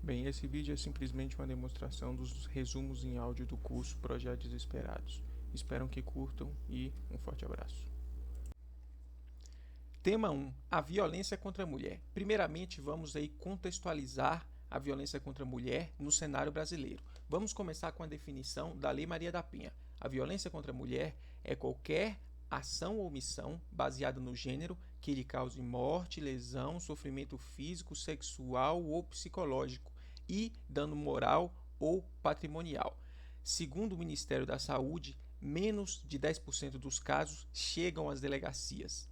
Bem, esse vídeo é simplesmente uma demonstração dos resumos em áudio do curso Projetos Desesperados. Espero que curtam e um forte abraço. Tema 1. A violência contra a mulher. Primeiramente, vamos aí contextualizar a violência contra a mulher no cenário brasileiro. Vamos começar com a definição da Lei Maria da Penha. A violência contra a mulher é qualquer ação ou omissão baseada no gênero que lhe cause morte, lesão, sofrimento físico, sexual ou psicológico e dano moral ou patrimonial. Segundo o Ministério da Saúde, menos de 10% dos casos chegam às delegacias,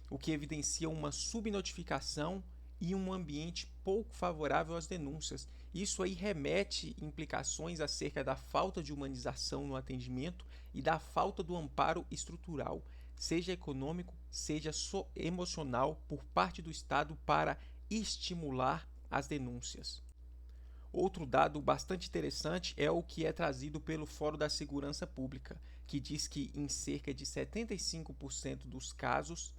o que evidencia uma subnotificação e um ambiente pouco favorável às denúncias. Isso aí remete implicações acerca da falta de humanização no atendimento e da falta do amparo estrutural, seja econômico, seja emocional, por parte do Estado para estimular as denúncias. Outro dado bastante interessante é o que é trazido pelo Fórum da Segurança Pública, que diz que em cerca de 75% dos casos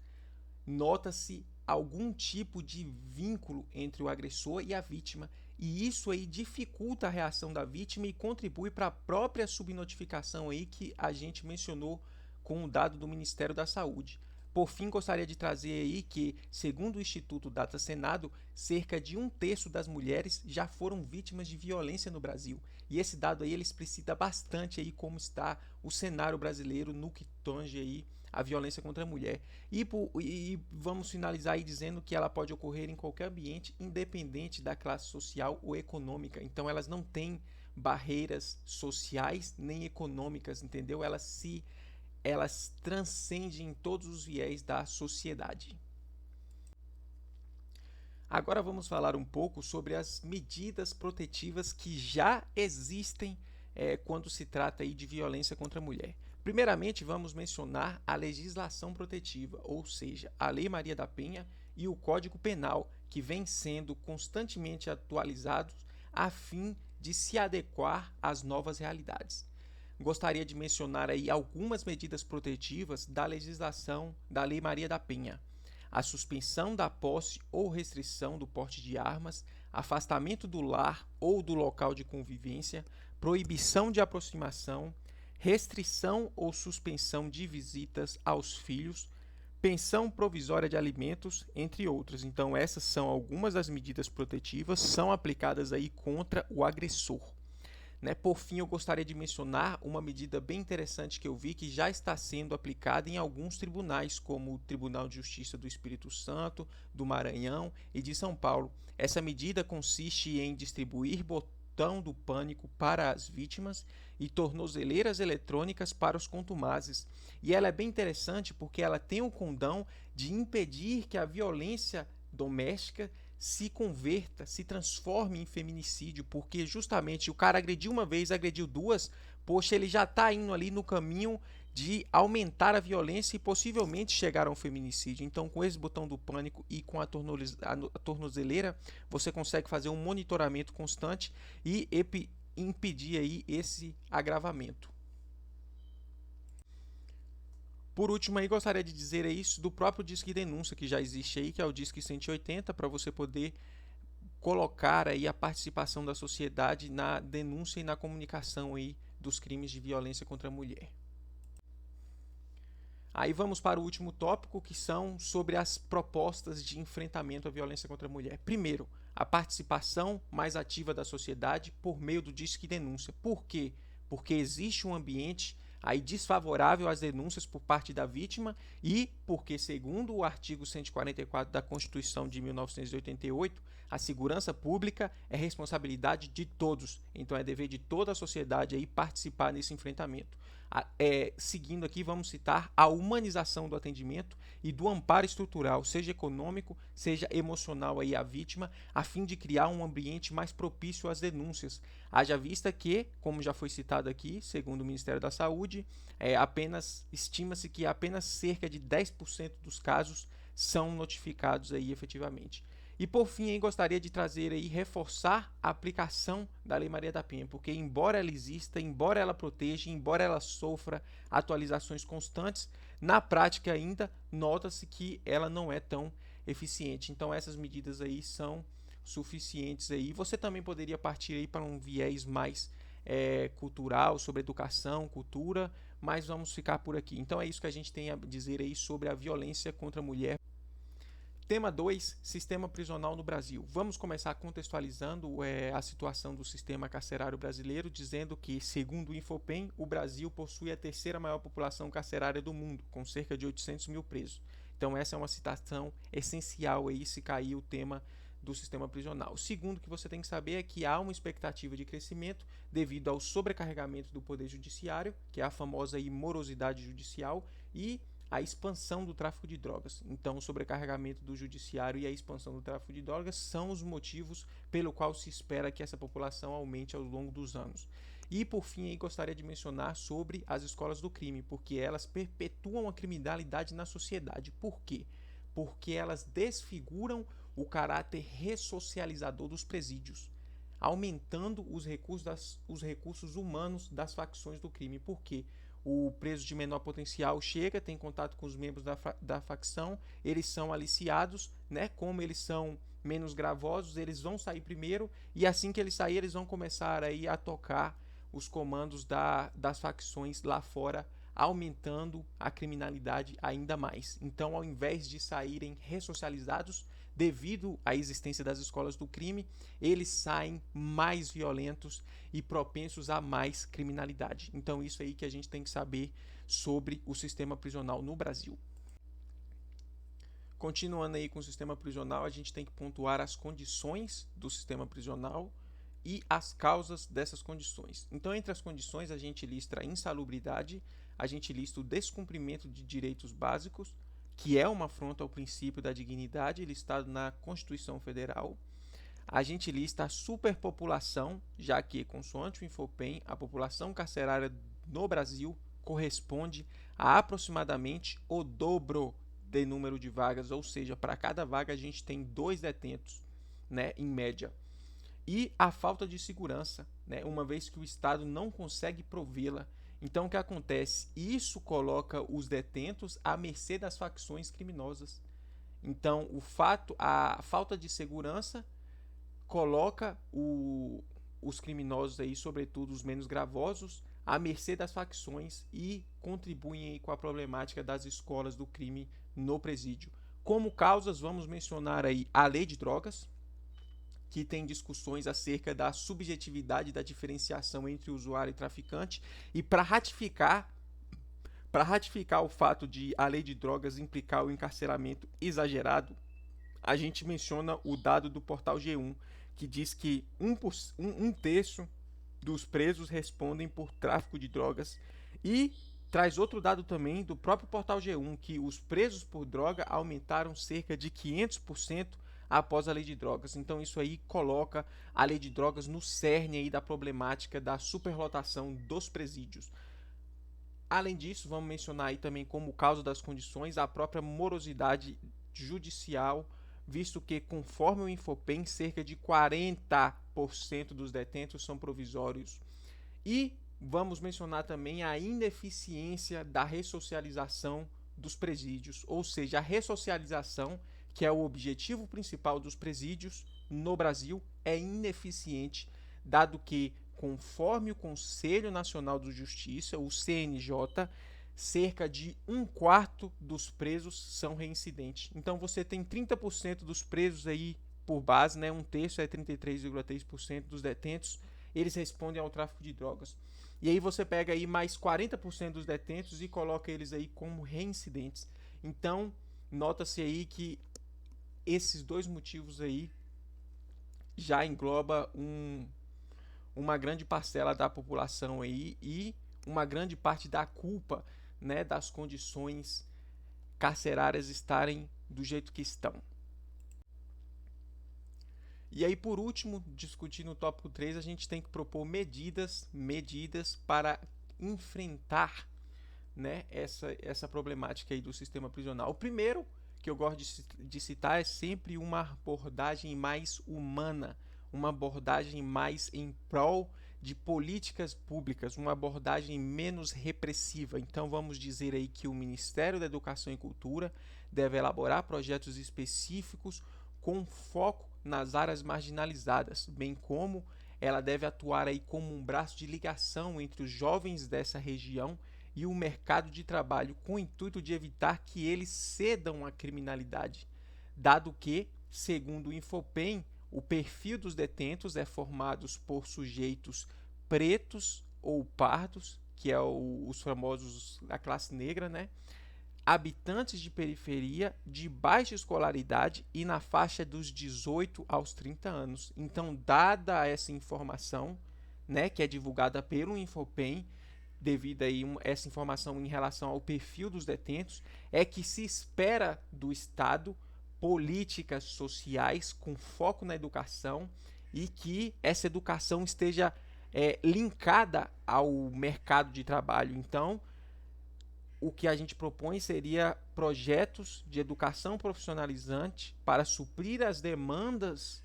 nota-se algum tipo de vínculo entre o agressor e a vítima, e isso aí dificulta a reação da vítima e contribui para a própria subnotificação aí que a gente mencionou com o dado do Ministério da Saúde. Por fim, gostaria de trazer aí que, segundo o Instituto Data Senado, cerca de 1/3 das mulheres já foram vítimas de violência no Brasil. E esse dado aí ele explicita bastante aí como está o cenário brasileiro no que tange aí a violência contra a mulher. E vamos finalizar aí dizendo que ela pode ocorrer em qualquer ambiente, independente da classe social ou econômica. Então elas não têm barreiras sociais nem econômicas, entendeu? Elas transcendem todos os viés da sociedade. Agora vamos falar um pouco sobre as medidas protetivas que já existem quando se trata aí de violência contra a mulher. Primeiramente, vamos mencionar a legislação protetiva, ou seja, a Lei Maria da Penha e o Código Penal, que vem sendo constantemente atualizados a fim de se adequar às novas realidades. Gostaria de mencionar aí algumas medidas protetivas da legislação da Lei Maria da Penha: a suspensão da posse ou restrição do porte de armas, afastamento do lar ou do local de convivência, proibição de aproximação, restrição ou suspensão de visitas aos filhos, pensão provisória de alimentos, entre outras. Então, essas são algumas das medidas protetivas, são aplicadas aí contra o agressor. Por fim, eu gostaria de mencionar uma medida bem interessante que eu vi que já está sendo aplicada em alguns tribunais, como o Tribunal de Justiça do Espírito Santo, do Maranhão e de São Paulo. Essa medida consiste em distribuir botão do pânico para as vítimas e tornozeleiras eletrônicas para os contumazes. E ela é bem interessante porque ela tem o condão de impedir que a violência doméstica se converta, se transforme em feminicídio, porque justamente o cara agrediu uma vez, agrediu duas, poxa, ele já está indo ali no caminho de aumentar a violência e possivelmente chegar a um feminicídio. Então, com esse botão do pânico e com a tornozeleira, você consegue fazer um monitoramento constante e impedir aí esse agravamento. Por último, aí gostaria de dizer isso do próprio Disque Denúncia, que já existe aí, que é o Disque 180, para você poder colocar aí a participação da sociedade na denúncia e na comunicação aí dos crimes de violência contra a mulher. Aí vamos para o último tópico, que são sobre as propostas de enfrentamento à violência contra a mulher. Primeiro, a participação mais ativa da sociedade por meio do Disque Denúncia. Por quê? Porque existe um ambiente aí desfavorável às denúncias por parte da vítima e porque, segundo o artigo 144 da Constituição de 1988, a segurança pública é responsabilidade de todos. Então é dever de toda a sociedade aí participar nesse enfrentamento. Seguindo aqui, vamos citar a humanização do atendimento e do amparo estrutural, seja econômico, seja emocional aí à vítima, a fim de criar um ambiente mais propício às denúncias. Haja vista que, como já foi citado aqui, segundo o Ministério da Saúde, estima-se que apenas cerca de 10% dos casos são notificados aí efetivamente. E por fim, aí, gostaria de trazer aí, reforçar a aplicação da Lei Maria da Penha, porque embora ela exista, embora ela proteja, embora ela sofra atualizações constantes, na prática ainda nota-se que ela não é tão eficiente. Então essas medidas aí são suficientes aí. Você também poderia partir aí para um viés mais cultural, sobre educação, cultura, mas vamos ficar por aqui. Então é isso que a gente tem a dizer aí sobre a violência contra a mulher. Tema 2, sistema prisional no Brasil. Vamos começar contextualizando a situação do sistema carcerário brasileiro, dizendo que, segundo o Infopem, o Brasil possui a terceira maior população carcerária do mundo, com cerca de 800 mil presos. Então essa é uma citação essencial aí se cair o tema do sistema prisional. O segundo que você tem que saber é que há uma expectativa de crescimento devido ao sobrecarregamento do poder judiciário, que é a famosa morosidade judicial, e a expansão do tráfico de drogas. Então, o sobrecarregamento do judiciário e a expansão do tráfico de drogas são os motivos pelo qual se espera que essa população aumente ao longo dos anos. E, por fim, aí, gostaria de mencionar sobre as escolas do crime, porque elas perpetuam a criminalidade na sociedade. Por quê? Porque elas desfiguram o caráter ressocializador dos presídios, aumentando os recursos humanos das facções do crime. Por quê? O preso de menor potencial chega, tem contato com os membros da facção, eles são aliciados, né? Como eles são menos gravosos, eles vão sair primeiro, e assim que eles saírem, eles vão começar aí a tocar os comandos das facções lá fora, aumentando a criminalidade ainda mais. Então, ao invés de saírem ressocializados, devido à existência das escolas do crime, eles saem mais violentos e propensos a mais criminalidade. Então, isso aí que a gente tem que saber sobre o sistema prisional no Brasil. Continuando aí com o sistema prisional, a gente tem que pontuar as condições do sistema prisional e as causas dessas condições. Então, entre as condições, a gente lista a insalubridade, a gente lista o descumprimento de direitos básicos, que é uma afronta ao princípio da dignidade listado na Constituição Federal. A gente lista a superpopulação, já que, consoante o Infopem, a população carcerária no Brasil corresponde a aproximadamente o dobro de número de vagas, ou seja, para cada vaga a gente tem 2 detentos, né, em média. E a falta de segurança, né, uma vez que o Estado não consegue provê-la. Então, o que acontece? Isso coloca os detentos à mercê das facções criminosas. Então, a falta de segurança coloca os criminosos aí, sobretudo os menos gravosos, à mercê das facções e contribuem aí com a problemática das escolas do crime no presídio. Como causas, vamos mencionar aí a lei de drogas, que tem discussões acerca da subjetividade da diferenciação entre usuário e traficante, e para ratificar o fato de a lei de drogas implicar o encarceramento exagerado, a gente menciona o dado do portal G1, que diz que um terço dos presos respondem por tráfico de drogas, e traz outro dado também do próprio portal G1, que os presos por droga aumentaram cerca de 500% após a lei de drogas. Então isso aí coloca a lei de drogas no cerne aí da problemática da superlotação dos presídios. Além disso, vamos mencionar aí também como causa das condições a própria morosidade judicial, visto que, conforme o Infopem, cerca de 40% dos detentos são provisórios. E vamos mencionar também a ineficiência da ressocialização dos presídios, ou seja, a ressocialização, que é o objetivo principal dos presídios no Brasil, é ineficiente, dado que, conforme o Conselho Nacional de Justiça, o CNJ, cerca de 1/4 dos presos são reincidentes. Então você tem 30% dos presos aí por base, né? Um terço é 33,3% dos detentos, eles respondem ao tráfico de drogas. E aí você pega aí mais 40% dos detentos e coloca eles aí como reincidentes. Então, nota-se aí que esses dois motivos aí já engloba uma grande parcela da população aí e uma grande parte da culpa, né, das condições carcerárias estarem do jeito que estão. E aí, por último, discutindo o tópico 3, a gente tem que propor medidas para enfrentar, né, essa problemática aí do sistema prisional. O primeiro que eu gosto de citar é sempre uma abordagem mais humana, uma abordagem mais em prol de políticas públicas, uma abordagem menos repressiva. Então vamos dizer aí que o Ministério da Educação e Cultura deve elaborar projetos específicos com foco nas áreas marginalizadas, bem como ela deve atuar aí como um braço de ligação entre os jovens dessa região e o mercado de trabalho, com o intuito de evitar que eles cedam à criminalidade, dado que, segundo o Infopem, o perfil dos detentos é formado por sujeitos pretos ou pardos, que é os famosos da classe negra, né? Habitantes de periferia, de baixa escolaridade e na faixa dos 18 aos 30 anos. Então, dada essa informação, né, que é divulgada pelo Infopem, devido aí essa informação em relação ao perfil dos detentos, é que se espera do Estado políticas sociais com foco na educação e que essa educação esteja linkada ao mercado de trabalho. Então, o que a gente propõe seria projetos de educação profissionalizante para suprir as demandas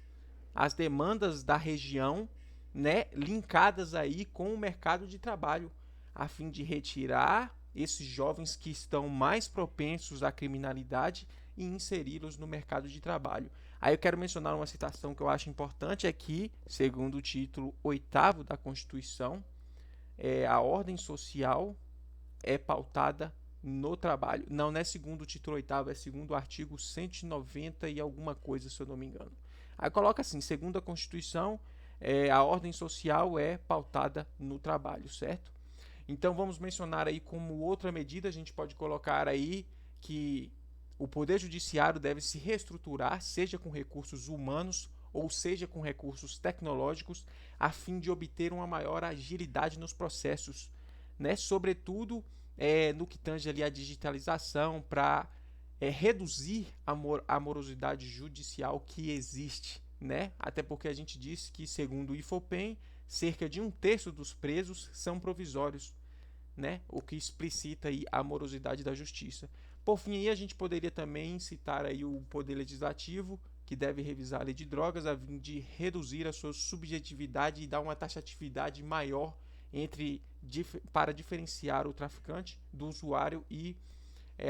da região, né, linkadas aí com o mercado de trabalho, a fim de retirar esses jovens que estão mais propensos à criminalidade e inseri-los no mercado de trabalho. Aí eu quero mencionar uma citação que eu acho importante aqui, segundo o título 8º da Constituição, a ordem social é pautada no trabalho. Não é segundo o título 8º, é segundo o artigo 190 e alguma coisa, se eu não me engano. Aí coloca assim, segundo a Constituição, a ordem social é pautada no trabalho, certo? Então vamos mencionar aí como outra medida, a gente pode colocar aí que o Poder Judiciário deve se reestruturar, seja com recursos humanos ou seja com recursos tecnológicos, a fim de obter uma maior agilidade nos processos, né? Sobretudo no que tange ali a digitalização, para reduzir a morosidade judicial que existe, né? Até porque a gente disse que, segundo o Infopem, cerca de 1/3 dos presos são provisórios, né? O que explicita aí a morosidade da justiça. Por fim, aí a gente poderia também citar aí o Poder Legislativo, que deve revisar a lei de drogas a fim de reduzir a sua subjetividade e dar uma taxatividade maior para diferenciar o traficante do usuário e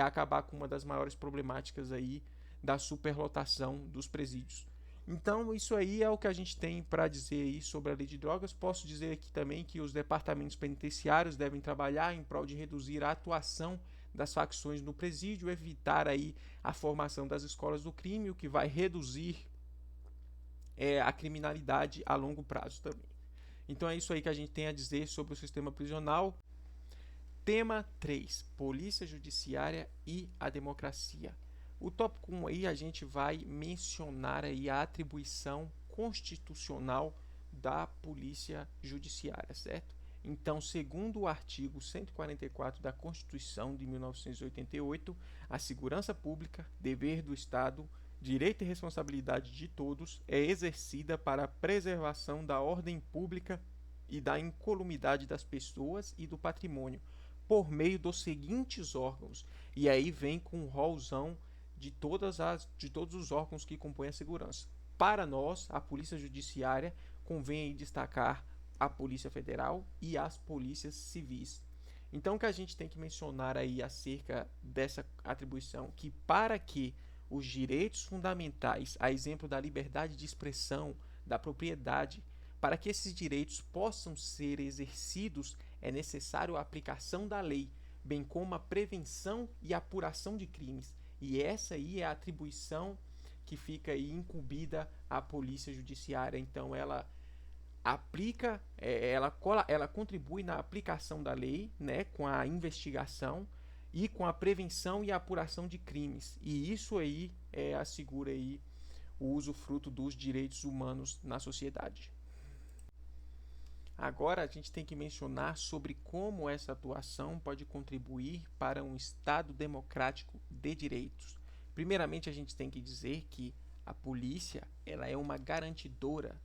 acabar com uma das maiores problemáticas aí da superlotação dos presídios. Então, isso aí é o que a gente tem para dizer aí sobre a lei de drogas. Posso dizer aqui também que os departamentos penitenciários devem trabalhar em prol de reduzir a atuação das facções no presídio, evitar aí a formação das escolas do crime, o que vai reduzir a criminalidade a longo prazo também. Então é isso aí que a gente tem a dizer sobre o sistema prisional. Tema 3, Polícia Judiciária e a Democracia. O tópico 1 aí a gente vai mencionar aí a atribuição constitucional da Polícia Judiciária, certo? Então, segundo o artigo 144 da Constituição de 1988, a segurança pública, dever do Estado, direito e responsabilidade de todos, é exercida para a preservação da ordem pública e da incolumidade das pessoas e do patrimônio, por meio dos seguintes órgãos. E aí vem com um rolzão de todos os órgãos que compõem a segurança. Para nós, a Polícia Judiciária, convém destacar a Polícia Federal e as polícias civis. Então, o que a gente tem que mencionar aí acerca dessa atribuição, que para que os direitos fundamentais, a exemplo da liberdade de expressão, da propriedade, para que esses direitos possam ser exercidos, é necessário a aplicação da lei, bem como a prevenção e apuração de crimes. E essa aí é a atribuição que fica aí incumbida à Polícia Judiciária. Então, ela aplica, ela contribui na aplicação da lei, né, com a investigação e com a prevenção e a apuração de crimes. E isso aí assegura aí o usufruto dos direitos humanos na sociedade. Agora a gente tem que mencionar sobre como essa atuação pode contribuir para um Estado democrático de direitos. Primeiramente, a gente tem que dizer que a polícia ela é uma garantidora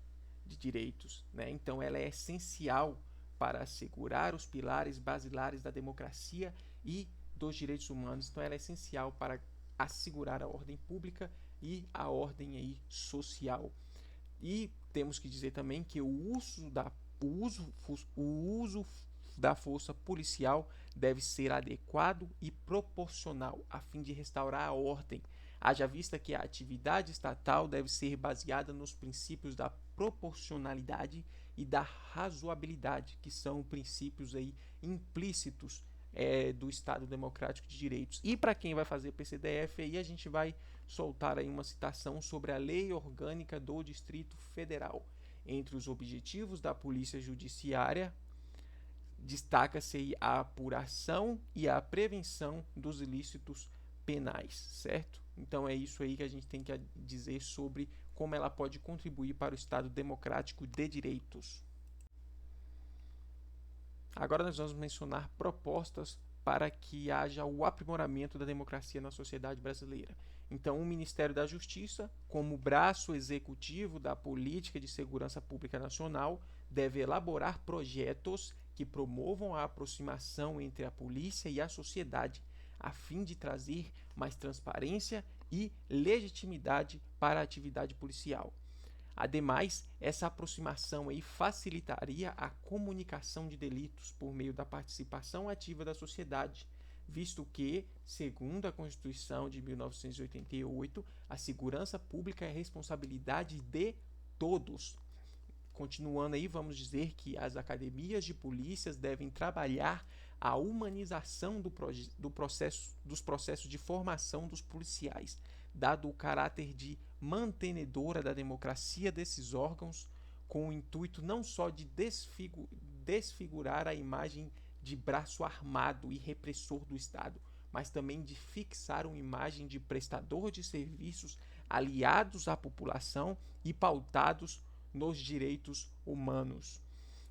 de direitos, né? Então ela é essencial para assegurar os pilares basilares da democracia e dos direitos humanos. Então ela é essencial para assegurar a ordem pública e a ordem aí social. E temos que dizer também que o uso da força policial deve ser adequado e proporcional, a fim de restaurar a ordem, Haja vista que a atividade estatal deve ser baseada nos princípios da proporcionalidade e da razoabilidade, que são princípios aí implícitos do Estado Democrático de Direitos. E para quem vai fazer PCDF, aí a gente vai soltar aí uma citação sobre a Lei Orgânica do Distrito Federal. Entre os objetivos da Polícia Judiciária, destaca-se a apuração e a prevenção dos ilícitos penais, certo? Então é isso aí que a gente tem que dizer sobre como ela pode contribuir para o Estado Democrático de Direitos. Agora nós vamos mencionar propostas para que haja o aprimoramento da democracia na sociedade brasileira. Então, o Ministério da Justiça, como braço executivo da Política de Segurança Pública Nacional, deve elaborar projetos que promovam a aproximação entre a polícia e a sociedade, a fim de trazer mais transparência e legitimidade para a atividade policial. Ademais, essa aproximação aí facilitaria a comunicação de delitos por meio da participação ativa da sociedade, visto que, segundo a Constituição de 1988, a segurança pública é responsabilidade de todos. Continuando aí, vamos dizer que as academias de polícias devem trabalhar a humanização dos processos de formação dos policiais, dado o caráter de mantenedora da democracia desses órgãos, com o intuito não só de desfigurar a imagem de braço armado e repressor do Estado, mas também de fixar uma imagem de prestador de serviços aliados à população e pautados nos direitos humanos.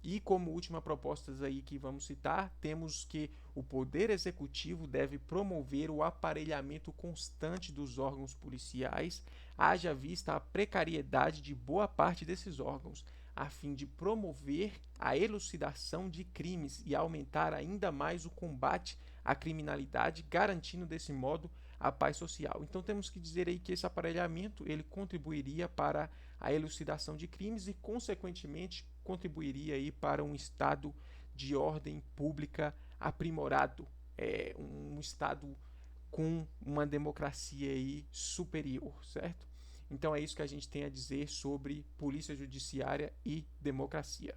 E como última proposta aí que vamos citar, temos que o Poder Executivo deve promover o aparelhamento constante dos órgãos policiais, haja vista a precariedade de boa parte desses órgãos, a fim de promover a elucidação de crimes e aumentar ainda mais o combate à criminalidade, garantindo desse modo a paz social. Então temos que dizer aí que esse aparelhamento ele contribuiria para a elucidação de crimes e, consequentemente, contribuiria aí para um estado de ordem pública aprimorado, um estado com uma democracia aí superior, certo? Então é isso que a gente tem a dizer sobre polícia judiciária e democracia.